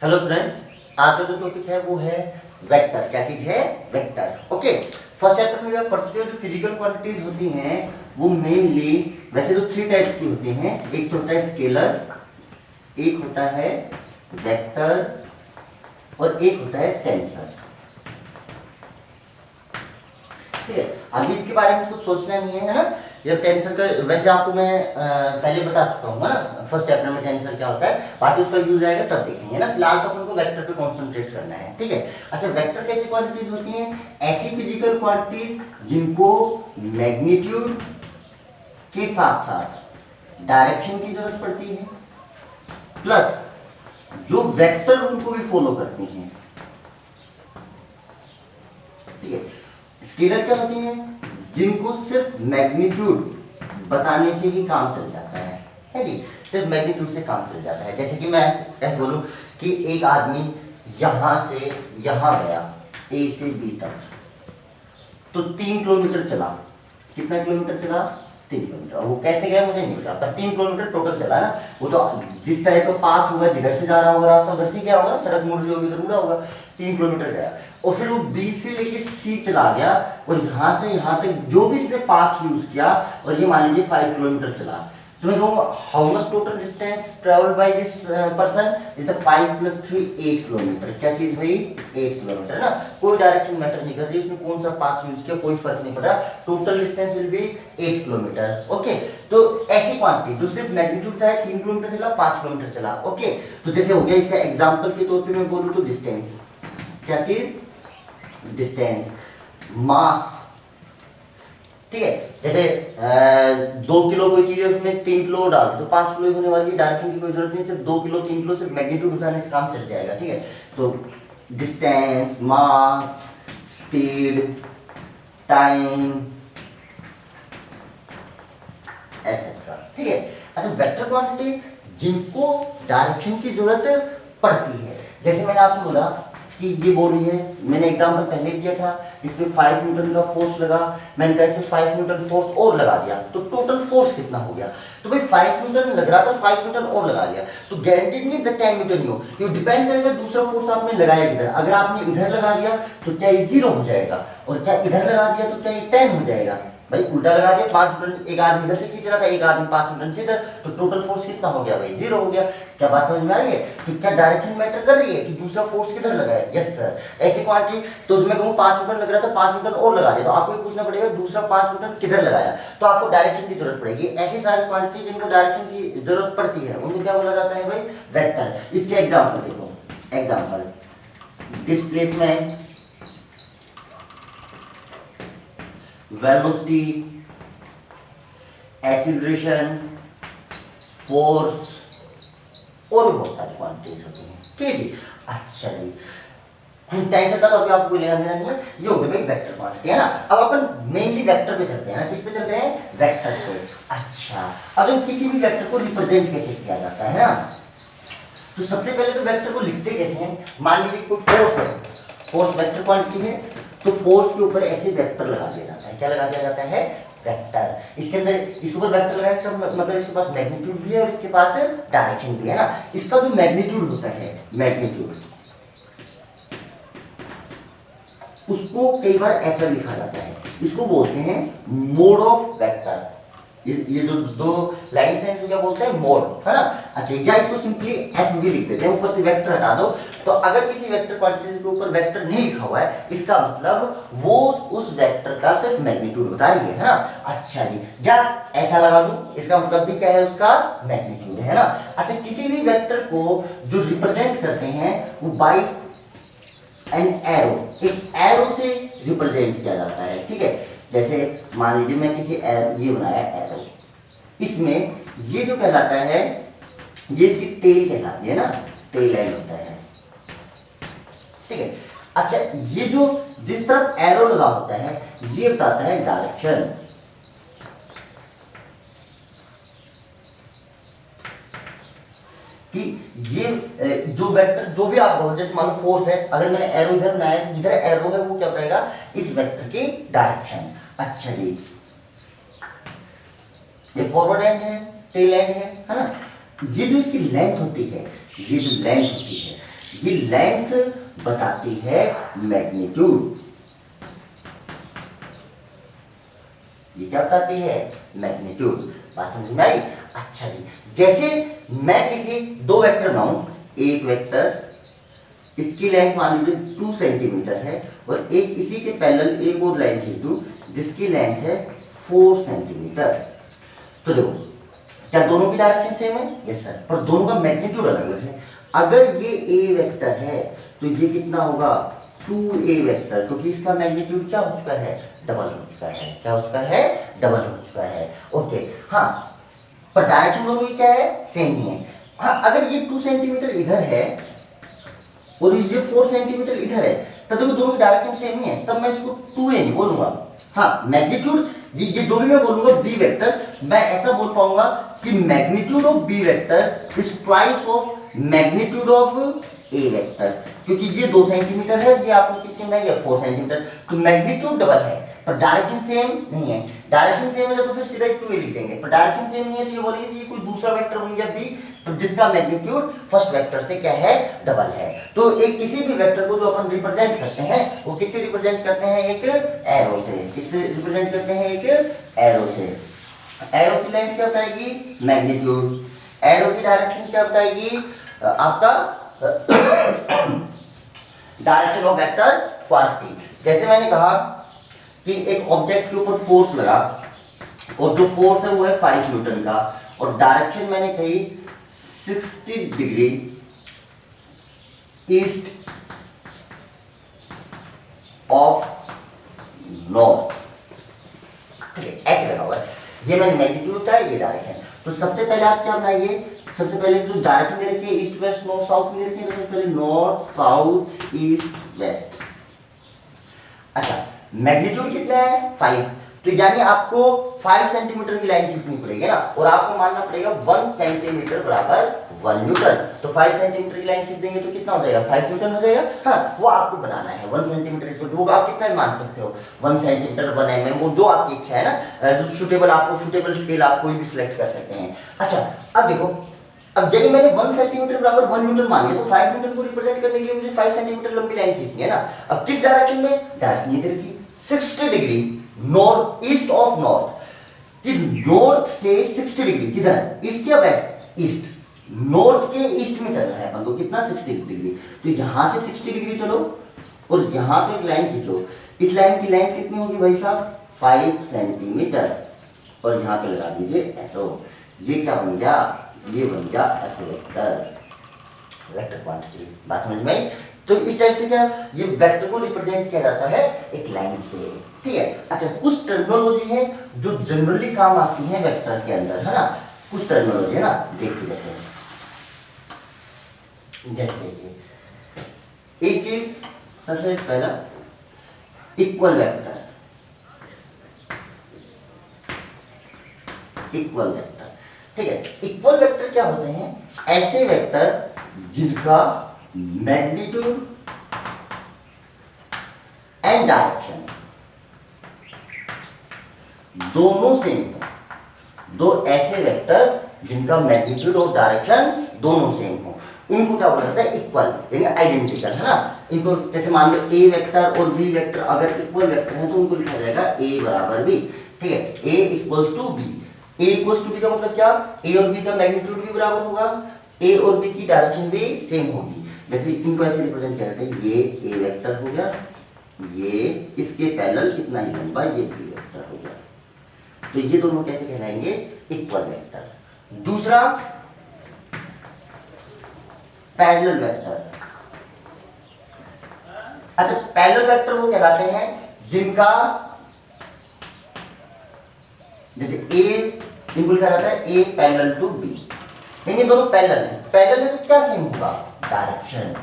Hello students, आज का जो टॉपिक है वो है वेक्टर। क्या चीज है? वेक्टर। ओके, फर्स्ट चैप्टर में आप पढ़ चुके हो जो फिजिकल क्वांटिटीज होती हैं वो मेनली वैसे तो थ्री टाइप की होती हैं। एक तो होता है स्केलर, एक होता है वेक्टर और एक होता है टेंसर। ठीक है, अभी इसके बारे में कुछ सोचना नहीं है ना। ये टेंसर का वैसे आपको मैं पहले बता चुका हूँ ना, फर्स्ट चैप्टर में टेंसर क्या होता है, बाकी उसका यूज आएगा तब देखेंगे ना। फिलहाल तो हमको वेक्टर पे कॉन्सेंट्रेट करना है। ठीक है, अच्छा, वेक्टर कैसी क्वांटिटीज होती हैं? ऐसी फिजिकल क्वांटिटीज जिनको मैग्नीट्यूड के साथ साथ डायरेक्शन की जरूरत पड़ती है, प्लस जो वेक्टर उनको भी फॉलो करती हैं। ठीक है, स्केलर क्या होती हैं? जिनको सिर्फ मैग्नीट्यूड बताने से ही काम चल जाता है जी, सिर्फ मैग्नीट्यूड से काम चल जाता है। जैसे कि मैं ऐसे बोलूं कि एक आदमी यहां से यहां गया ए से बी तक, तो 3 किलोमीटर चला। कितना किलोमीटर चला? 3 किलोमीटर। वो कैसे गया मुझे नहीं पता, पर 3 किलोमीटर टोटल चला ना। वो तो जिस टाइप का पाथ होगा, जिधर से जा रहा होगा रास्ता उधर से गया होगा, सड़क मुड़ रही होगी उधर मुड़ा होगा। 3 किलोमीटर गया और फिर वो बी से लेके सी चला गया और यहाँ से यहाँ तक जो भी इसने पाथ यूज किया, और ये मान लीजिए 5 किलोमीटर चला। तो मैं कहूँगा how much total distance travelled by this person is the 5 + 3 8 kilometre. क्या चीज भाई? 8 किलोमीटर ना। कोई डायरेक्शन मैटर नहीं कर रही, उसमें कौन सा पाथ यूज किया कोई फर्क नहीं पड़ा। Total distance will be 8 kilometre. Okay, तो ऐसी क्वांटिटी जो सिर्फ मैग्नीट्यूड था 3 किलोमीटर चला, 5 किलोमीटर चला। ओके, तो जैसे हो गया, इसका एग्जाम्पल के तौर पर मैं बोलूँ तो डिस्टेंस। क्या चीज? डिस्टेंस। मास। ठीक है, जैसे 2 किलो कोई चीज है, उसमें 3 किलो डाल तो 5 किलो होने वाली है। डायरेक्शन की कोई जरूरत नहीं, सिर्फ 2 किलो 3 किलो सिर्फ मैग्नीट्यूड उठाने से काम चल जाएगा। ठीक है, तो डिस्टेंस, मास, स्पीड, टाइम एटसेट्रा। ठीक है, अच्छा, वेक्टर क्वांटिटी जिनको डायरेक्शन की जरूरत पड़ती है, जैसे मैंने आपको बोला कि ये बॉडी है, मैंने एग्जांपल पहले दिया था, इसमें 5 न्यूटन का फोर्स लगा, मैंने कहा इसमें 5 न्यूटन फोर्स और लगा दिया तो टोटल फोर्स कितना हो गया? तो भाई 5 न्यूटन लग रहा था, 5 न्यूटन और लगा दिया तो गारंटीड नहीं 10 न्यूटन ही हो। ये डिपेंड करेगा दूसरा फोर्स आपने लगाया किधर। अगर आपने इधर लगा दिया तो क्या ये 0 हो जाएगा, और क्या इधर लगा दिया तो क्या ये 10 हो जाएगा? भाई उल्टा लगा दिया, 5 न्यूटन एक आदमी इधर से खींच रहा था, एक आदमी 5 न्यूटन से इधर, तो टोटल फोर्स कितना हो गया भाई? 0 हो गया। क्या बात समझ में आ रही है? तो क्या डायरेक्शन मैटर कर रही है कि दूसरा फोर्स किधर लगा है? Yes sir. ऐसी क्वांटिटी तो मैं कहूँ 5 न्यूटन लग रहा था, 5 न्यूटन और लगा दिया, तो आपको पूछना पड़ेगा दूसरा 5 न्यूटन किधर लगाया, तो आपको डायरेक्शन की जरूरत पड़ेगी। ऐसी सारी क्वांटिटी जिनको डायरेक्शन की जरूरत पड़ती है उनको क्या बोला जाता है भाई? वेक्टर। इसके एग्जाम्पल देखो, example displacement, velocity, acceleration, force और भी बहुत सारी क्वांटिटीज होती हैं। ठीक है जी, अच्छा जी, टेंशन का तो अभी आपको कोई लेना देना नहीं है। ये हो गया भाई वेक्टर क्वांटिटी, है ना। अब अपन मेनली वेक्टर पे चलते हैं ना। किस पे चल रहे हैं? वेक्टर पे। अच्छा, अब किसी भी वेक्टर को रिप्रेजेंट कैसे किया जाता है ना, तो सबसे पहले तो वेक्टर को लिखते कैसे हैं? मान लीजिए कोई फोर्स है, फोर्स वेक्टर क्वांटिटी है, तो फोर्स के ऊपर ऐसे वेक्टर लगा दिया जाता है। क्या लगा दिया जाता है? वेक्टर। इसके अंदर इसके ऊपर वेक्टर लगाया, इसका मतलब इसके पास मैग्नीट्यूड भी है और इसके पास डायरेक्शन भी है ना। इसका जो मैग्नीट्यूड होता है, मैग्नीट्यूड, उसको कई बार ऐसा लिखा जाता है, इसको बोलते हैं मोड ऑफ वेक्टर। ये जो दो लाइन्स हैं इसको क्या बोलते हैं? मोड, है ना। अच्छा, या इसको सिंपली एफ भी लिख देते हैं, ऊपर से वेक्टर हटा दो। तो अगर किसी वेक्टर क्वांटिटी के ऊपर वेक्टर नहीं लिखा हुआ है, इसका मतलब वो उस वेक्टर का सिर्फ मैग्नीट्यूड बता रही है ना। अच्छा जी, या ऐसा लगा दूं, इसका मतलब भी क्या है? उसका मैग्नीट्यूड है ना। अच्छा, किसी भी वेक्टर को जो रिप्रेजेंट करते हैं वो बाई एन एरो, एक एरो से रिप्रेजेंट किया जाता है। ठीक है, जैसे मान लीजिए मैं किसी ये बनाया एरो, इसमें ये जो कहलाता है, ये इसकी टेल कहलाती है ना, टेल एंड होता है। ठीक है, अच्छा, ये जो जिस तरफ एरो लगा होता है ये बताता है डायरेक्शन। कि ये जो वेक्टर जो भी आप बोलो, जैसे मान लो फोर्स है, अगर मैंने एरो इधर बनाया तो जिधर एरो है वो क्या बताएगा? इस वेक्टर की डायरेक्शन। अच्छा जी, ये फॉरवर्ड एंड है, टेल एंड है ना। ये जो इसकी लेंथ होती है, ये जो लेंथ होती है, ये लेंथ बताती है मैग्नीट्यूड। ये क्या बताती है? मैग्नीट्यूड। बात समझ में आई? अच्छा जी, जैसे मैं किसी दो वेक्टर बनाऊं, एक वेक्टर इसकी लेंथ मान लीजिए 2 सेंटीमीटर है और एक इसी के पैरेलल एक और लाइन खींच दूं जिसकी लेंथ है 4 सेंटीमीटर। तो देखो, क्या दोनों की डायरेक्शन सेम है? यस सर, पर दोनों का मैग्नीट्यूड अलग अलग है। अगर ये ए वेक्टर है तो ये कितना होगा? 2a वेक्टर, क्योंकि इसका मैग्नीट्यूड क्या हो चुका है? डबल हो चुका है। क्या हो चुका है? डबल हो चुका है। ओके, हाँ, पर डायरेक्शन दोनों की क्या है? सेम ही है। हाँ, अगर ये 2 सेंटीमीटर इधर है और ये 4 सेंटीमीटर इधर है, तब देखो दोनों की डायरेक्शन सेम ही है, तब मैं इसको 2a नहीं बोलूंगा। हाँ, मैग्नीट्यूड ये जो भी मैं बोलूंगा बी वेक्टर, मैं ऐसा बोल पाऊंगा कि magnitude of B vector is twice of magnitude of A vector, क्योंकि ये 2 सेंटीमीटर है, ये आपको कितने में? ये 4 सेंटीमीटर, तो मैग्नीट्यूड डबल है पर डायरेक्शन सेम नहीं है। डायरेक्शन सेम है तो फिर सीधा 2a लिख देंगे, पर डायरेक्शन सेम नहीं है तो ये बोलिए कि ये कोई दूसरा वेक्टर बन गया बी, तो जिसका मैग्नीट्यूड फर्स्ट वेक्टर से क्या है? डबल है। तो एक किसी भी वेक्टर को जो अपन रिप्रेजेंट करते हैं वो किससे रिप्रेजेंट करते हैं? एक एरो से। किससे रिप्रेजेंट करते हैं? एक एरो से। एरो की लेंथ क्या बताएगी? मैग्नीट्यूड। एरो की डायरेक्शन क्या बताएगी? आपका डायरेक्शन ऑफ वेक्टर क्वांटिटी। जैसे मैंने कहा कि एक ऑब्जेक्ट के ऊपर फोर्स लगा और जो फोर्स है वो है 5 न्यूटन का, और डायरेक्शन मैंने कही 60 डिग्री ईस्ट ऑफ नॉर्थ। ठीक है, ऐसे लगा हुआ है। ये मैंने मैग्नीट्यूड का है, ये डायरेक्शन। तो सबसे पहले आप क्या बनाइए? सबसे पहले जो डायरेक्शन दे रखी है ईस्ट वेस्ट नॉर्थ साउथ में दे रखी है, सबसे पहले नॉर्थ साउथ ईस्ट वेस्ट। अच्छा, मैग्नीट्यूड कितना है? 5। तो यानी आपको 5 सेंटीमीटर की लाइन खींचनी पड़ेगी ना, और आपको मानना पड़ेगा 1 सेंटीमीटर बराबर 1 न्यूटन। तो 5 सेंटीमीटर की लाइन खींच देंगे तो कितना हो जाएगा? 5 न्यूटन हो जाएगा। हाँ, वो आपको बनाना है 1 सेंटीमीटर, इसको जो आप कितना मान सकते हो? 1 सेंटीमीटर 1 mm, वो जो आपकी इच्छा है ना, जो सुटेबल आपको, सुटेबल स्केल आप कोई भी सिलेक्ट कर सकते हैं। अच्छा, अब देखो, अब यदि मैंने 1 सेंटीमीटर बराबर 1 न्यूटन मान लिया तो 5 न्यूटन को रिप्रेजेंट करने के लिए मुझे 5 सेंटीमीटर लंबी लाइन खींचनी है ना। अब किस डायरेक्शन में? डायरेक्शन ये देखिए 60 degree north east of north, कि नॉर्थ से 60 डिग्री किधर? ईस्ट या वेस्ट? ईस्ट। नॉर्थ के ईस्ट में चलना है अपन को, कितना? 60 डिग्री। तो यहां से 60 डिग्री चलो और यहां पे एक लाइन खींचो। इस लाइन की लेंथ कितनी होगी भाई साहब? 5 सेंटीमीटर, और यहां पे लगा दीजिए एरो। ये क्या बन गया? ये बन गया एफ वेक्टर, वेक्टर क्वांटिटी। बात समझ में आई? तो इस टाइप से क्या ये वेक्टर को रिप्रेजेंट किया जाता है एक लाइन से। ठीक है। अच्छा, कुछ टर्मिनोलॉजी है जो जनरली काम आती है वेक्टर के अंदर, है ना। कुछ टर्मिनोलॉजी है ना, देखिए जैसे देखिए एक चीज, सबसे पहला इक्वल वेक्टर। इक्वल वेक्टर, ठीक है। इक्वल वेक्टर क्या होते हैं? ऐसे वेक्टर जिनका मैग्नीट्यूड एंड डायरेक्शन दोनों सेम हो। दो ऐसे वेक्टर जिनका मैग्नीट्यूड और डायरेक्शन दोनों सेम हो, इनको क्या बोला जाता है? इक्वल, यानी आइडेंटिकल, है ना। इनको जैसे मान लो ए वेक्टर और बी वेक्टर अगर इक्वल वेक्टर है तो उनको लिखा जाएगा ए बराबर बी। ठीक है, A equals to B. A equals to B का मतलब क्या? ए और बी का मैग्नीट्यूड भी बराबर होगा, ए और बी की डायरेक्शन भी सेम होगी। जैसे इनको ऐसे रिप्रेजेंट किया जाता है, ये ए वेक्टर हो गया, ये इसके पैरेलल इतना ही लंबा ये बी वेक्टर हो गया। तो ये दोनों कैसे कहलाएंगे? Equal vector. दूसरा पैरेलल वेक्टर। अच्छा, पैरेलल वेक्टर वो कहलाते हैं जिनका, जैसे ए इनको लिखा जाता है ए पैरेलल टू बी, यानी दोनों पैरेलल है। पैरेलल है तो क्या सेम होगा? डायरेक्शन।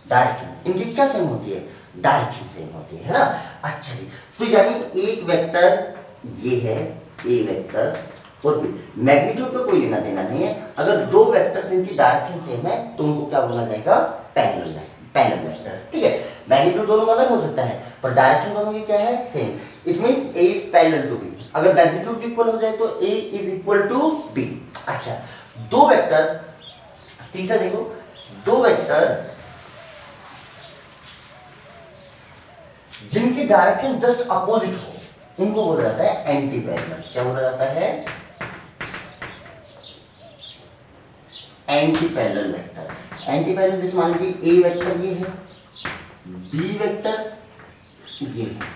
डायरेक्शन इनकी क्या सेम होती है? डायरेक्शन सेम होती है ना। अच्छा जी, तो यानी एक वेक्टर ये है ए वेक्टर और बी, मैग्नीट्यूड का कोई लेना देना नहीं है। अगर दो वेक्टर्स इनकी डायरेक्शन सेम है तो उनको क्या बोला जाएगा? पैरेलल है। पैरेलल वेक्टर, ठीक है। मैग्नीट्यूड दोनों का अलग हो सकता है पर डायरेक्शन दोनों की क्या है, same. It means A is parallel to B. अगर मैग्नीट्यूड इक्वल हो जाए तो A is equal to B. अच्छा, दो वेक्टर, तीसरा देखो, दो वेक्टर जिनकी डायरेक्शन जस्ट अपोजिट हो उनको बोला जाता है एंटी पैरेलल। क्या बोला जाता है, anti parallel vector. Anti parallel जैसे मान लीजिए ए वेक्टर ये है, बी वेक्टर ये है,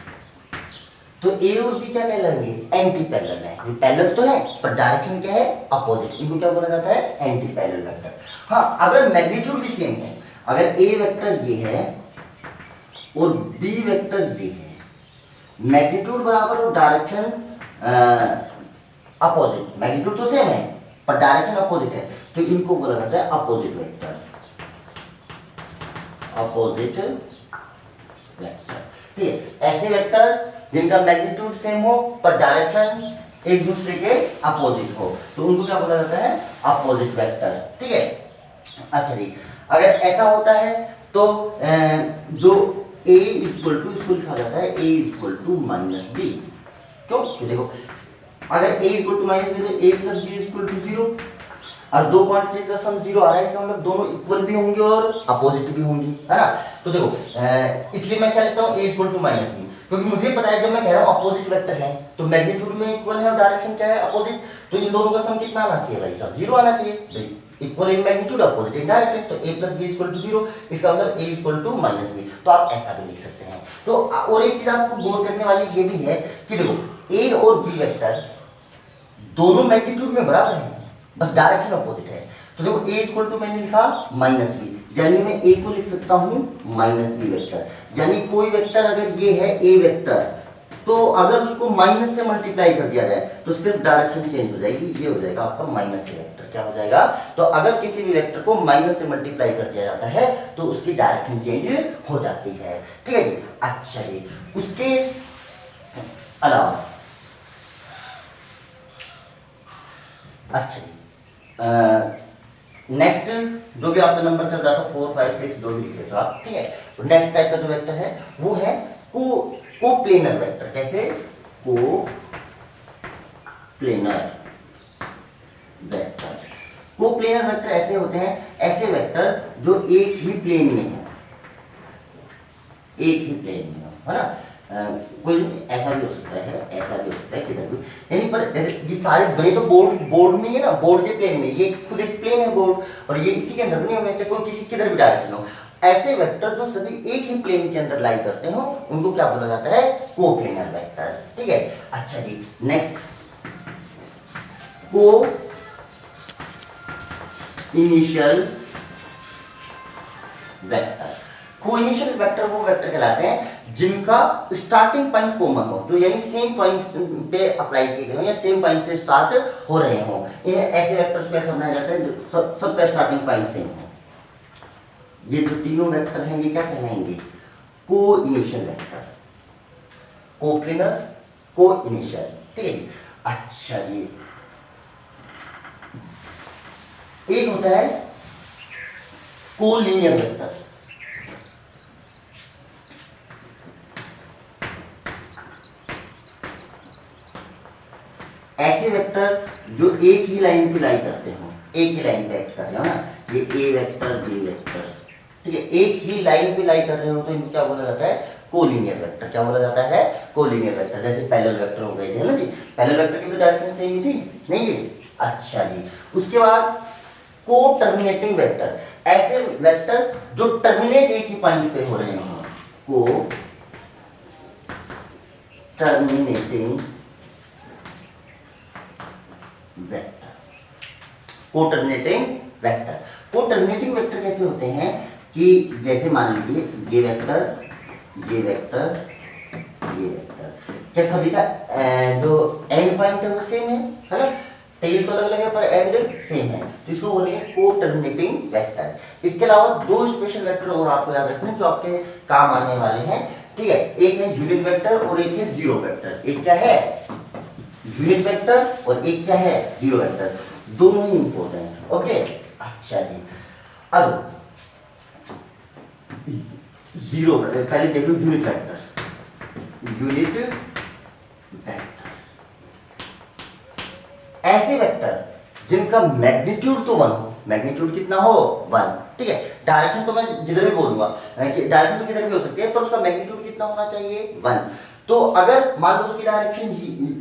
तो ए और बी क्या कहलाएंगे, एंटी पैरेलल है। ये पैरेलल तो है पर डायरेक्शन क्या है, अपोजिट। इनको क्या बोला जाता है, एंटी पैरेलल वेक्टर। हाँ, अगर मैग्नीट्यूड भी सेम है, अगर ए वेक्टर ये है और बी वेक्टर ये है, मैग्नीट्यूड बराबर और डायरेक्शन अपोजिट, मैग्नीट्यूड तो सेम है पर डायरेक्शन अपोजिट है, तो इनको बोला जाता है अपोजिट वेक्टर, अपोजिट वेक्टर, ठीक है। ऐसे वेक्टर जिनका मैग्नीट्यूड सेम हो पर डायरेक्शन एक दूसरे के अपोजिट हो, तो उनको क्या बोला जाता है, अपोजिट वेक्टर, ठीक है। अच्छा जी, अगर ऐसा होता है तो जो a इक्वल टू, इसको लिखा जाता है a equal to minus B. क्यों, तो देखो अगर a equal to minus B तो a plus B equal to 0, और दो क्वांटिटीज का सम 0 आ रहा है, इसका मतलब दोनों इक्वल भी होंगे और अपोजिट भी होंगी, है ना। तो देखो इसलिए मैं क्या लिखता हूँ, a equal to minus b, क्योंकि मुझे पता है जब मैं कह रहा हूँ अपोजिट वेक्टर है तो मैग्नीट्यूड में इक्वल है और डायरेक्शन क्या है, अपोजिट, तो इन दोनों का सम कितना आना चाहिए भाई साहब, 0 आना चाहिए भाई। Equal in magnitude, opposite in direction, तो a plus B equal to 0, इसका मतलब a equal to minus B. तो आप ऐसा भी लिख सकते हैं। तो और एक चीज आपको गौर करने वाली ये भी है कि देखो a और b वेक्टर दोनों मैग्नीट्यूड में बराबर हैं, बस डायरेक्शन अपोजिट है। तो देखो a इक्वल टू मैंने लिखा माइनस बी, यानी मैं a को लिख सकता हूं माइनस बी वेक्टर। यानी कोई वेक्टर अगर ये है a वेक्टर, तो अगर उसको माइनस से मल्टीप्लाई कर दिया जाए तो सिर्फ डायरेक्शन चेंज हो जाएगी, ये हो जाएगा आपका माइनस वेक्टर। क्या हो जाएगा, तो अगर किसी भी वेक्टर को माइनस से मल्टीप्लाई कर दिया जाता है तो उसकी डायरेक्शन चेंज हो जाती है, ठीक है जी। अच्छा जी, उसके अलावा अच्छा जी, नेक्स्ट जो भी आपका नंबर चल रहा था 4 5 6 जो भी लिख रहे थे आप, ठीक है। तो नेक्स्ट टाइप का जो वेक्टर है वो है कोप्लेनर वेक्टर। कैसे, कोप्लेनर वेक्टर। कोप्लेनर वेक्टर ऐसे होते हैं, ऐसे वेक्टर जो एक ही प्लेन में है, एक ही प्लेन में है ना। कोई ऐसा भी हो सकता है, ऐसा भी हो सकता है, किधर भी, यानी पर ये सारे बने तो बोर्ड में है ना, बोर्ड के प्लेन में, ये खुद एक प्लेन है बोर्ड, और ये इसी के अंदर बने हुए हैं, कोई किसी किधर भी डायरेक्शन हो। ऐसे वेक्टर जो सभी एक ही प्लेन के अंदर लाई करते हो उनको क्या बोला जाता है, कोप्लेनर वेक्टर, ठीक है। अच्छा जी, नेक्स्ट को इनिशियल वेक्टर। कोइनिशियल वेक्टर वो वेक्टर कहलाते हैं जिनका स्टार्टिंग पॉइंट कॉमन हो, जो यानी सेम पॉइंट पे अप्लाई किए गए हो या सेम पॉइंट से स्टार्ट हो रहे हो। इन ऐसे वेक्टर्स को ऐसा बनाया जाता है जो सबका स्टार्टिंग पॉइंट सेम हो। ये जो तीनों वेक्टर हैं ये क्या कहलाएंगे, को इनिशियल वेक्टर, कोप्लेनर, को इनिशियल, ठीक है। अच्छा जी, एक होता है कोलिनियर वेक्टर। ऐसे वेक्टर जो एक ही लाइन पे लाई करते हो, एक ही लाइन पे एक्ट कर रहे हो ना, ये ए वेक्टर, बी वेक्टर, ठीक है, एक ही लाइन पे लाई कर रहे हो तो इनको क्या बोला जाता है, कोलिनियर वेक्टर। क्या बोला जाता है, कोलिनियर वेक्टर। जैसे पैरेलल वेक्टर हो गए थे ना जी, पैरेलल वेक्टर की भी डायरेक्शन सेम ही थी नहीं जी। अच्छा जी, उसके बाद को टर्मिनेटिंग वेक्टर, ऐसे वेक्टर जो टर्मिनेट एक ही पॉइंट पे हो रहे हो, को टर्मिनेटिंग वेक्टर, को टर्मिनेटिंग वेक्टर। को टर्मिनेटिंग वेक्टर कैसे होते हैं कि जैसे मान लीजिए ये वेक्टर, ये वेक्टर, ये वेक्टर, क्या सभी का जो एंड पॉइंट है वो सेम है ना, टेल तो अलग अलग है पर एंड सेम है, तो इसको बोलेंगे को टर्मिनेटिंग वेक्टर। इसके अलावा दो स्पेशल वेक्टर और आपको याद रखने जो आपके काम आने वाले हैं, ठीक है। एक है यूनिट वेक्टर और एक है जीरो वेक्टर। एक क्या है, यूनिट वेक्टर, और एक क्या है, जीरो वेक्टर। दोनों ही इंपॉर्टेंट, ओके। अच्छा जी, अब जीरो, पहले देख लो यूनिट वेक्टर, यूनिट वेक्टर ऐसे वेक्टर जिनका मैग्नीट्यूड तो 1 हो, मैग्नीट्यूड कितना हो 1, ठीक है। डायरेक्शन तो मैं जिधर भी बोलूंगा, डायरेक्शन तो किधर भी हो सकती है, पर उसका मैग्नीट्यूड कितना होना चाहिए 1। तो अगर मान लो उसकी डायरेक्शन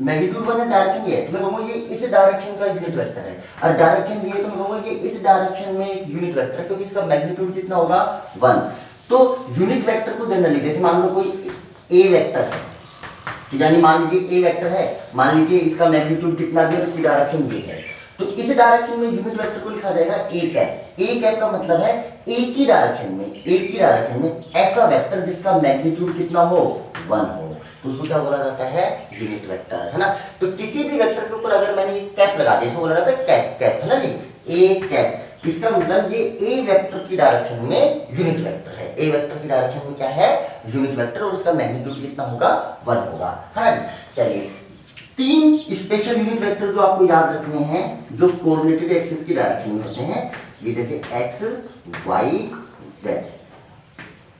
मैग्नीट्यूड 1 है, डायरेक्शन ये है, तो मैं कहूंगा ये इस डायरेक्शन का यूनिट वेक्टर है, और डायरेक्शन ये है तो मैं कहूंगा ये इस डायरेक्शन में एक यूनिट वेक्टर है, क्योंकि इसका मैग्नीट्यूड कितना होगा 1। तो यूनिट वेक्टर को जनरली, जैसे मान लो कोई ए वेक्टर है, यानी मान लीजिए ए वेक्टर है, मान लीजिए इसका मैग्नीट्यूड कितना भी है, इसकी डायरेक्शन ये है, तो इस डायरेक्शन में यूनिट वेक्टर को लिखा जाएगा ए कैप। ए कैप का मतलब है एक ही डायरेक्शन में ऐसा वेक्टर जिसका मैग्नीट्यूड कितना हो 1 हो, तो उसको क्या बोला जाता है यूनिट वेक्टर, है ना। तो किसी भी वेक्टर के ऊपर अगर मैंने ये कैप लगा दिया, इसको बोला जाता है कैप, कैप है ना जी, ए कैप। इसका मतलब ये ए वेक्टर की डायरेक्शन में यूनिट वेक्टर है, ए वेक्टर की डायरेक्शन में क्या है यूनिट वेक्टर, और उसका मैग्नीट्यूड कितना होगा 1 होगा, है ना। चलिए 3 स्पेशल यूनिट वेक्टर जो आपको याद रखने हैं, जो कोऑर्डिनेटेड एक्सिस की डायरेक्शन में होते हैं, ये जैसे x y z,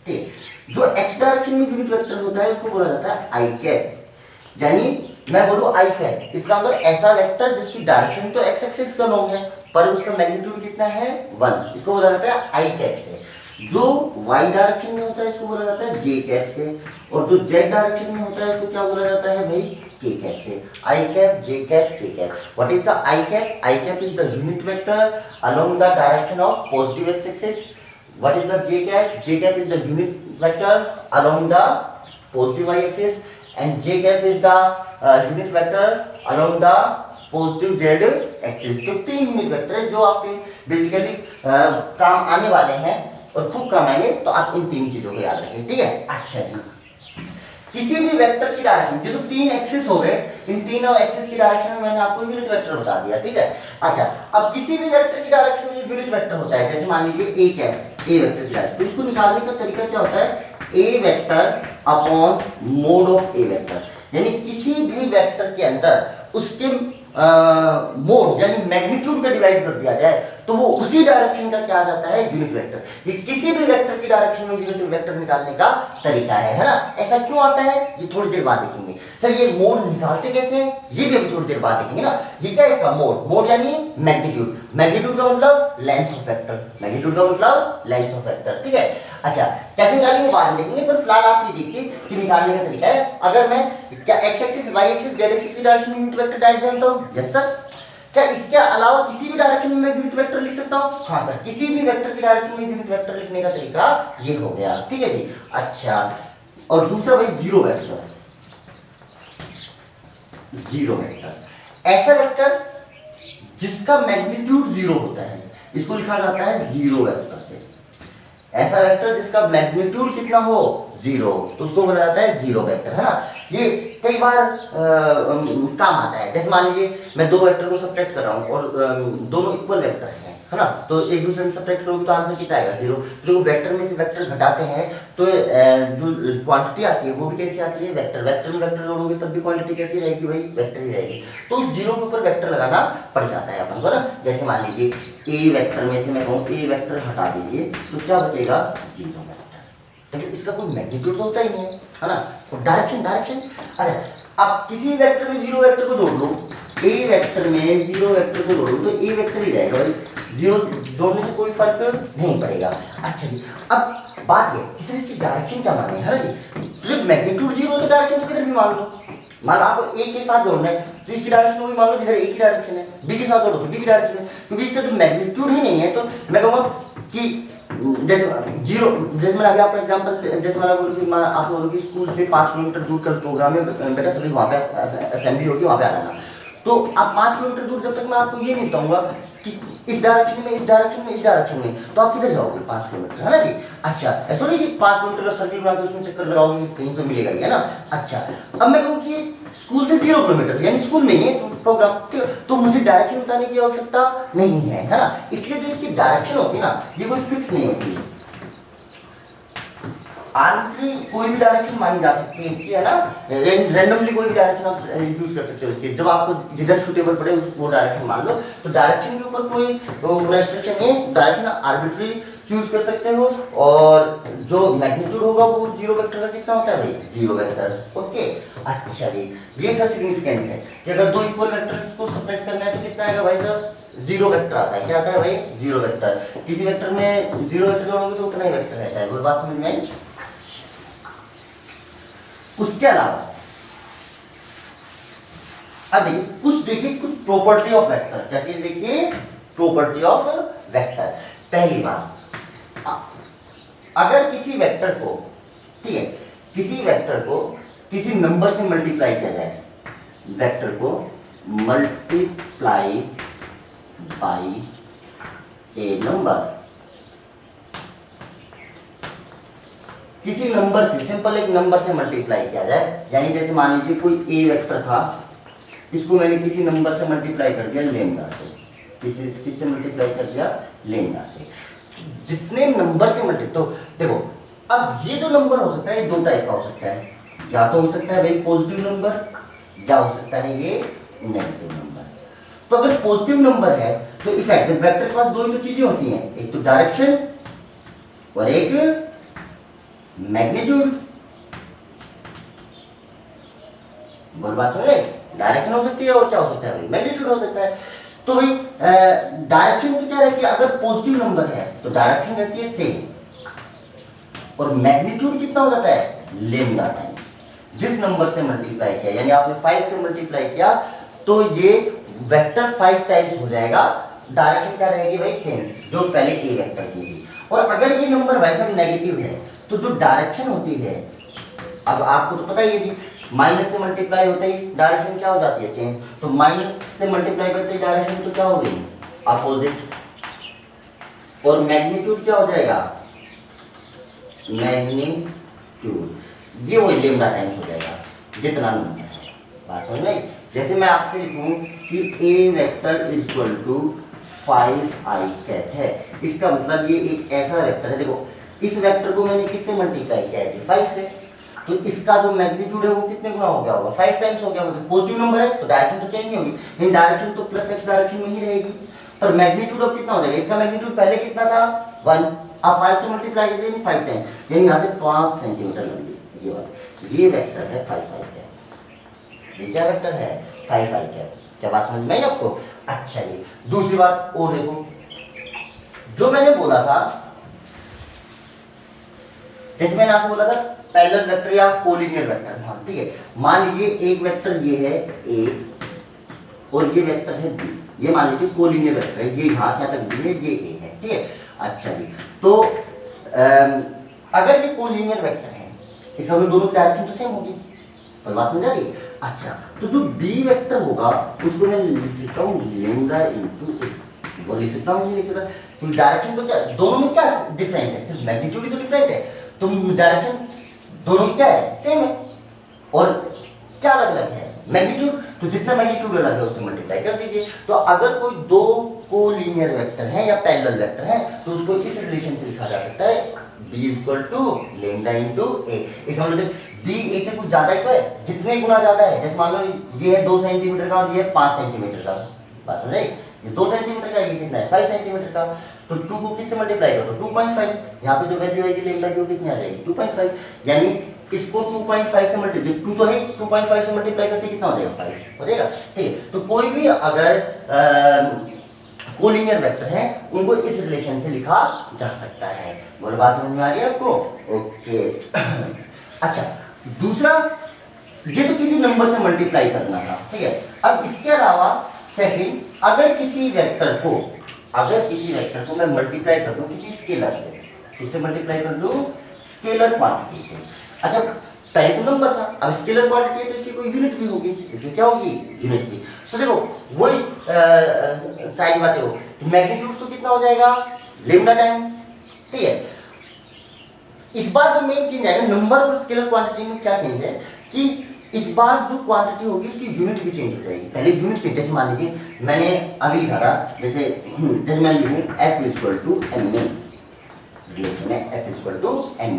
ठीक। जो x डायरेक्शन में यूनिट वेक्टर होता है उसको बोला जाता है आई कैप, यानी मैं बोलूं आई कैप, इसका मतलब ऐसा वेक्टर जिसकी डायरेक्शन तो x एक्सिस का नॉर्म है, पर उसका मैग्नीट्यूड कितना है 1, इसको बोला जाता है आई कैप से। जो y डायरेक्शन में होता है इसको बोला जाता है j कैप से, और जो z डायरेक्शन में होता है इसको क्या बोला जाता है भाई k कैप से। i cap, j cap, k cap. What is the i cap? i cap is the unit vector along the direction of positive x axis. What is the j cap? j cap is the unit vector along the positive y axis, and j cap is the unit vector along the positive z axis. तो 3 unit vector है जो आपके basically काम आने वाले हैं और खूब काम आएंगे, तो आप इन 3 चीजों को याद रखें, ठीक है। अच्छा जी, किसी भी वेक्टर की डायरेक्शन, जो 3 एक्सिस हो गए, इन तीनों एक्सिस की डायरेक्शन में मैंने आपको यूनिट वेक्टर बता दिया, ठीक है। अच्छा, अब किसी भी वेक्टर की डायरेक्शन में जो यूनिट वेक्टर होता है, जैसे मान लीजिए ए कैप, ए वेक्टर की डायरेक्शन, तो इसको निकालने का तरीका क्या होता है, A vector upon mod of A vector, यानी किसी भी वेक्टर के अंदर उसके मोड यानी मैग्नीट्यूड का डिवाइड कर दिया जाए तो वो उसी डायरेक्शन का क्या आ जाता है यूनिट वेक्टर। ये किसी भी वेक्टर की डायरेक्शन में यूनिट वेक्टर निकालने का तरीका है ना। ऐसा क्यों आता है ये थोड़ी देर बाद देखेंगे। सर ये मोड निकालते कैसे हैं ये भी हम थोड़ी देर बाद देखेंगे ना। ये क्या है इसका मोड, मोड यानी मैग्नीट्यूड, मैग्नीट्यूड का मतलब लेंथ ऑफ वेक्टर, मैग्नीट्यूड का मतलब लेंथ ऑफ वेक्टर, ठीक है। अच्छा कैसे निकालेंगे बाद में देखेंगे, पर फिलहाल आप ये देखिए कि निकालने का तरीका है। अगर मैं क्या x axis y axis z axis की डायरेक्शन में यूनिट वेक्टर डायरेक्ट जानता हूं, यस सर। क्या इसके अलावा किसी भी डायरेक्शन में मैं यूनिट वेक्टर लिख सकता हूं? हाँ सर, किसी भी वेक्टर की डायरेक्शन में यूनिट वेक्टर लिखने का तरीका ये हो गया, ठीक है जी। अच्छा और दूसरा भाई जीरो वेक्टर, जीरो वेक्टर ऐसा वेक्टर जिसका मैग्नीट्यूड जीरो होता है, इसको लिखा जाता है जीरो वेक्टर से। ऐसा वेक्टर जिसका मैग्नीट्यूड कितना हो जीरो, तो उसको बोला जाता है जीरो वेक्टर, है ना। ये कई बार काम आता है। जैसे मान लीजिए मैं दो वेक्टर को सब्ट्रैक्ट कर रहा हूँ और दोनों इक्वल वेक्टर हैं, है ना, तो एक दूसरे में सब्ट्रैक्ट करोगे तो आंसर कितना आएगा जीरो। तो वेक्टर में से वेक्टर घटाते हैं तो जो क्वांटिटी आती है वो भी कैसी आती है वेक्टर, वेक्टर में वेक्टर जोड़ोगे तब भी क्वांटिटी कैसी रहेगी भाई वेक्टर ही रहेगी। तो उस जीरो के ऊपर वेक्टर लगाना पड़ जाता है अपन को ना। जैसे मान लीजिए ए वेक्टर में से मैं कहूँ ए वेक्टर हटा दीजिए तो क्या बचेगा जीरो वेक्टर, लेकिन इसका कोई मैग्नीट्यूड तो होता ही नहीं है ना। तो डायरेक्शन डायरेक्शन अच्छा अब किसी वेक्टर में जीरो वेक्टर को जोड़ लो, ए वेक्टर में जीरो वेक्टर को जोड़ लो तो ए वेक्टर ही रहेगा भाई, जीरो जोड़ने से कोई फर्क नहीं पड़ेगा। अच्छा जी अब बात ये कि इसकी डायरेक्शन क्या माने है ना जी। तो जब मैग्नीट्यूड जीरो तो डायरेक्शन तो किधर भी मान लो, मान लो आपको ए के साथ जोड़ना है तो इसकी डायरेक्शन वही मान लो जिधर ए की डायरेक्शन है, बी के साथ जोड़ो तो बी की डायरेक्शन है, क्योंकि इसका जो मैग्नीट्यूड ही नहीं है। तो मैं कहूँगा कि जैसे जीरो, जैसे मैंने अभी आपको एग्जांपल, जैसे मैंने बोला कि आप बोलो कि स्कूल से 5 किलोमीटर दूर का प्रोग्राम है बेटा, सभी वहाँ पे असेंबली होगी वहाँ पे आ जाना। तो आप 5 किलोमीटर दूर जब तक मैं आपको ये नहीं बताऊंगा कि इस डायरेक्शन में इस डायरेक्शन में इस डायरेक्शन में, तो आप किधर जाओगे 5 किलोमीटर, है ना जी। अच्छा ऐसा नहीं कि 5 किलोमीटर का सर्किल बना के उसमें चक्कर लगाओगे कहीं तो मिलेगा ही, है ना। अच्छा अब मैं कहूँ कि स्कूल से 0 किलोमीटर यानी स्कूल में ही है प्रोग्राम, तो मुझे डायरेक्शन बताने की आवश्यकता नहीं है, है ना। इसलिए जो इसकी डायरेक्शन होती है ना ये कोई फिक्स नहीं होती, आर्बिट्री कोई भी डायरेक्शन मानी जा सकती है इसकी, है ना। रैंडमली कोई भी डायरेक्शन आप यूज कर सकते हो इसकी, जब आपको जिधर सुटेबल पड़े वो डायरेक्शन मान लो। तो डायरेक्शन के ऊपर कोई रेस्ट्रिक्शन नहीं, डायरेक्शन आर्बिट्री चूज कर सकते हो, और जो मैग्नीट्यूड होगा वो जीरो वेक्टर का कितना होता है भाई, जीरो वेक्टर। ओके, अच्छा जी, ये इसका सिग्निफिकेंस है कि अगर दो इक्वल वेक्टर्स को सेपरेट करना है तो कितना आएगा भाई साहब, जीरो वेक्टर आता है। क्या आता है भाई, जीरो वेक्टर। किसी वेक्टर में जीरो वेक्टर जोड़ोगे तो उतना ही वेक्टर रहता है। वो बात समझ में आई। उसके अलावा अब देखिए कुछ प्रॉपर्टी ऑफ वेक्टर। क्या चीज देखिए, प्रॉपर्टी ऑफ वेक्टर। पहली बात, अगर किसी वेक्टर को, ठीक है, किसी वेक्टर को किसी नंबर से मल्टीप्लाई किया जाए, वेक्टर को मल्टीप्लाई बाय ए नंबर, किसी नंबर से, सिंपल एक नंबर से मल्टीप्लाई किया जाए, यानी जैसे मान लीजिए कोई ए वेक्टर था, इसको मैंने किसी नंबर से मल्टीप्लाई कर दिया लेमडा से, किससे मल्टीप्लाई कर दिया, लेमडा से। जितने नंबर से मल्टीप्लाई, तो देखो अब ये जो नंबर हो सकता है ये दो टाइप का हो सकता है, या तो हो सकता है भाई पॉजिटिव नंबर, या हो सकता है ये नेगेटिव नंबर। तो अगर पॉजिटिव नंबर है तो इफेक्टिव वेक्टर के पास दो ही तो चीजें होती हैं, एक तो डायरेक्शन और एक मैग्नीट्यूड। बोल बात सुन रहे, डायरेक्शन हो सकती है और क्या हो सकता है भाई, मैग्नीट्यूड हो सकता है। तो भाई डायरेक्शन की क्या रहती है, अगर पॉजिटिव नंबर है तो डायरेक्शन रहती है सेम, और मैग्नीट्यूड कितना हो जाता है, लेमडा टाइम्स जिस नंबर से मल्टीप्लाई किया। यानी आपने 5 से मल्टीप्लाई किया तो ये वेक्टर 5 टाइम्स हो जाएगा, डायरेक्शन क्या रहेगी भाई, सेम जो पहले ए वेक्टर की थी। और अगर ये नंबर वैसे नेगेटिव है तो जो डायरेक्शन होती है, अब आपको तो पता ही है जी, माइनस से मल्टीप्लाई होते ही डायरेक्शन क्या हो जाती है, चेंज। तो माइनस से मल्टीप्लाई करते ही डायरेक्शन तो क्या हो गई, अपोजिट। और मैग्नीट्यूड क्या हो जाएगा, मैग्नीट्यूड, ये वही लेमडा टाइम्स हो जाएगा जितना नंबर है। बात समझ में। जैसे मैं आपसे लिखूं कि A vector is equal to 5i cap है, इसका मतलब ये एक ऐसा वेक्टर है, देखो इस वेक्टर को मैंने किससे मल्टीप्लाई किया है, 5 से, तो इसका जो मैग्नीट्यूड है वो कितने गुना हो गया होगा, 5 टाइम्स हो गया होगा। पॉजिटिव नंबर है तो डायरेक्शन तो चेंज नहीं होगी, लेकिन डायरेक्शन तो प्लस x डायरेक्शन में ही रहेगी। पर मैग्नीट्यूड अब कितना हो जाएगा, इसका मैग्नीट्यूड पहले कितना था 1, अब 5 से मल्टीप्लाई कर देंगे 5 टाइम्स, यानी यहाँ से 5 सेंटीमीटर लंबी ये वाला, ये वेक्टर है 5i कैट। ये क्या वेक्टर है, 5i कैट। क्या बात समझ में आई आपको। अच्छा जी, दूसरी बात और देखो, जो मैंने बोला था, जैसे मैंने आपको बोला था पैरेलल वेक्टर या कोलिनियर वेक्टर, हाँ ठीक है, मान लीजिए एक वेक्टर ये है a और ये वेक्टर है b, ये मान लीजिए कोलिनियर वेक्टर है, ये यहाँ से तक b है, ये a है, ठीक है। अच्छा जी, तो अगर ये कोलिनियर वेक्टर है, इसका मतलब दोनों डायरेक्शन तो सेम होगी, पर बात समझा रही। अच्छा, तो जो b वेक्टर होगा उसको मैं लिख सकता हूँ लेमडा इनटू a, वो लिख सकता हूँ, लिख सकता, तो डायरेक्शन तो क्या, दोनों में क्या डिफरेंट है, सिर्फ मैग्नीट्यूड ही तो डिफरेंट है, तो डायरेक्शन दोनों क्या है, सेम है, और क्या अलग अलग है, मैग्नीट्यूड। तो जितना मैग्नीट्यूड अलग है उससे मल्टीप्लाई कर दीजिए। तो अगर कोई दो कोलिनियर वेक्टर है या पैरेलल वेक्टर है तो उसको इस रिलेशन से लिखा जा सकता है b equal to lambda into a। इसका मतलब b a से कुछ ज्यादा ही तो है, जितने गुना ज्यादा है, जैसे मान लो ये है 2 सेंटीमीटर का और ये है 5 सेंटीमीटर का, बात समझ आई, ये 2 सेंटीमीटर का, ये कितना है 5 सेंटीमीटर का, तो 2 को किससे मल्टीप्लाई करो 2.5, यहाँ पे जो वैल्यू आएगी लेमडा की वो कितनी आ जाएगी 2.5, यानी इसको 2.5 से मल्टीप्लाई, 2 तो है 2.5 से मल्टीप्लाई करके कितना हो जाएगा 5 हो जाएगा, ठीक है। तो कोई भी अगर कोलिनियर वेक्टर है उनको इस रिलेशन से लिखा जा सकता है। बोलो बात समझ में आ रही है आपको, ओके। अच्छा, दूसरा, ये तो किसी नंबर से मल्टीप्लाई करना था, ठीक है। अब इसके अलावा सेकंड, अगर किसी वेक्टर को मैं मल्टीप्लाई कर दूं किसी स्केलर से, किससे मल्टीप्लाई कर दूं, स्केलर क्वांटिटी से। अच्छा, पहले तो नंबर था, अब स्केलर क्वांटिटी है तो इसकी कोई यूनिट भी होगी, इसकी क्या होगी, यूनिट भी। तो देखो वही सारी बातें हो, तो मैग्नीट्यूड तो कितना हो जाएगा लेमडा टाइम, ठीक है। इस बार जो मेन चेंज आएगा नंबर और स्केलर क्वांटिटी में, क्या चेंज है कि इस बार जो क्वांटिटी होगी उसकी यूनिट भी चेंज हो जाएगी। पहले यूनिट चेंज, जैसे मान लीजिए मैंने अभी लिखा था, जैसे मैं लिखूं f equal to m a, relation है f equal to m a,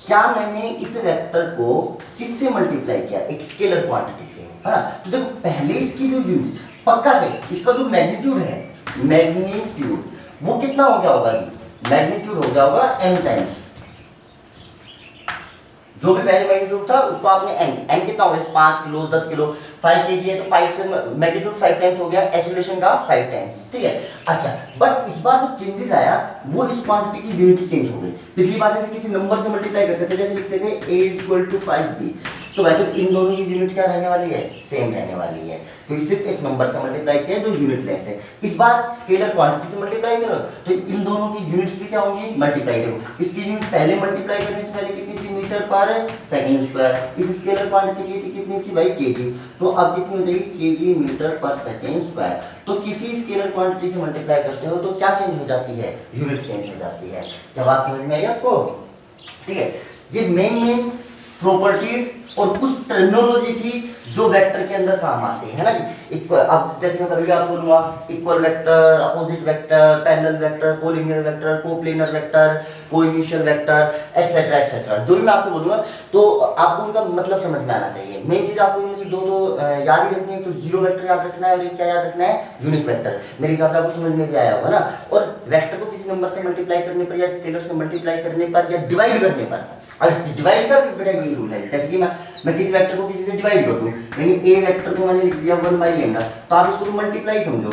क्या मैंने इस वेक्टर को किससे मल्टीप्लाई किया, एक स्केलर क्वांटिटी से, है ना। तो देखो पहले इसकी जो यूनिट, पक्का से इसका जो मैग्नीट्यूड है, मैग्नीट्यूड वो कितना हो गया होगा जी, मैग्नीट्यूड हो गया होगा m टाइम्स, जो भी पहले मैग्नीट्यूड था उसको आपने m कितना होगा, 5 किलो 10 किलो 5 kg है तो 5 से मैग्नीट्यूड 5 टाइम्स हो गया, एक्सीलरेशन का 5 टाइम्स, ठीक है। अच्छा, बट इस बार जो चेंजेस आया वो इस क्वांटिटी की यूनिट चेंज हो गई। पिछली बार जैसे किसी नंबर से मल्टीप्लाई करते थे, जैसे लिखते थे a = 5b, तो वैसे इन दोनों की यूनिट क्या रहने वाली है, सेम रहने वाली है, क्योंकि सिर्फ एक नंबर से मल्टीप्लाई किया जो यूनिट लेस है। इस बार स्केलर क्वांटिटी से मल्टीप्लाई करो तो इन दोनों की यूनिट्स भी क्या होंगी, मल्टीप्लाई। देखो इसकी यूनिट पहले मल्टीप्लाई करने से पहले कितनी थी, मीटर पर सेकंड स्क्वायर, इस स्केलर क्वांटिटी की कितनी थी भाई, केजी, तो अब कितनी हो जाएगी, केजी मीटर पर सेकंड स्क्वायर। तो किसी स्केलर क्वांटिटी से मल्टीप्लाई करते हो तो क्या चेंज हो जाती है, यूनिट चेंज हो जाती है। क्या बात समझ में आई आपको, ठीक है। ये मेन प्रॉपर्टीज और कुछ टर्मिनोलॉजी थी जो वेक्टर के अंदर काम आती है ना जी। अब जैसे मैं कभी आपको बोलूंगा equal vector, opposite vector, parallel vector, collinear vector, coplanar vector, coinitial vector, etcetera etcetera, जो भी मैं आपको बोलूंगा तो आपको उनका मतलब समझ में आना चाहिए। मेन चीज आपको इनमें से दो याद ही रखनी है, तो जीरो वेक्टर याद रखना है और क्या याद रखना है, यूनिट वेक्टर। मेरे हिसाब से आपको समझ में भी आया होगा ना। और वेक्टर को किसी नंबर से मल्टीप्लाई करने पर या स्केलर से मल्टीप्लाई करने पर या डिवाइड करने पर, डिवाइड का भी बड़ा यही रूल है। जैसे कि मैं किसी वेक्टर को किसी से डिवाइड कर दूं, यानी ए वेक्टर को मैंने लिख दिया 1/λ, तो आप इसको मल्टीप्लाई समझो।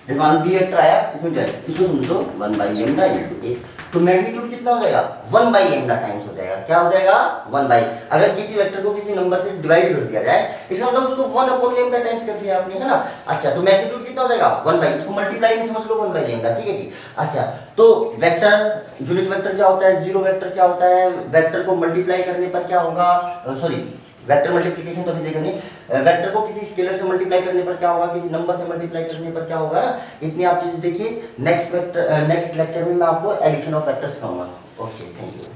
जैसे मान बी वेक्टर आया, इसमें जो है इसको समझो 1/λ × a, तो मैग्नीट्यूड कितना हो जाएगा, 1/λ टाइम्स हो जाएगा। क्या हो जाएगा, 1/। अगर किसी वेक्टर को किसी नंबर से डिवाइड कर दिया जाए, इसका मतलब उसको 1/λ टाइम्स कर दिया आपने, है ना। अच्छा, तो मैग्नीट्यूड कितना हो जाएगा, 1/, इसको मल्टीप्लाई में समझ लो 1/λ, ठीक है जी। अच्छा, तो वेक्टर, यूनिट वेक्टर क्या होता है, जीरो वेक्टर क्या होता है, वेक्टर को मल्टीप्लाई करने पर क्या होगा, सॉरी वेक्टर मल्टीप्लिकेशन तो अभी देखेंगे। वेक्टर को किसी स्केलर से मल्टीप्लाई करने पर क्या होगा, किसी नंबर से मल्टीप्लाई करने पर क्या होगा, इतनी आप चीजें देखिए। नेक्स्ट लेक्चर में मैं आपको एडिशन ऑफ वेक्टर सिखाऊंगा। Okay, thank you.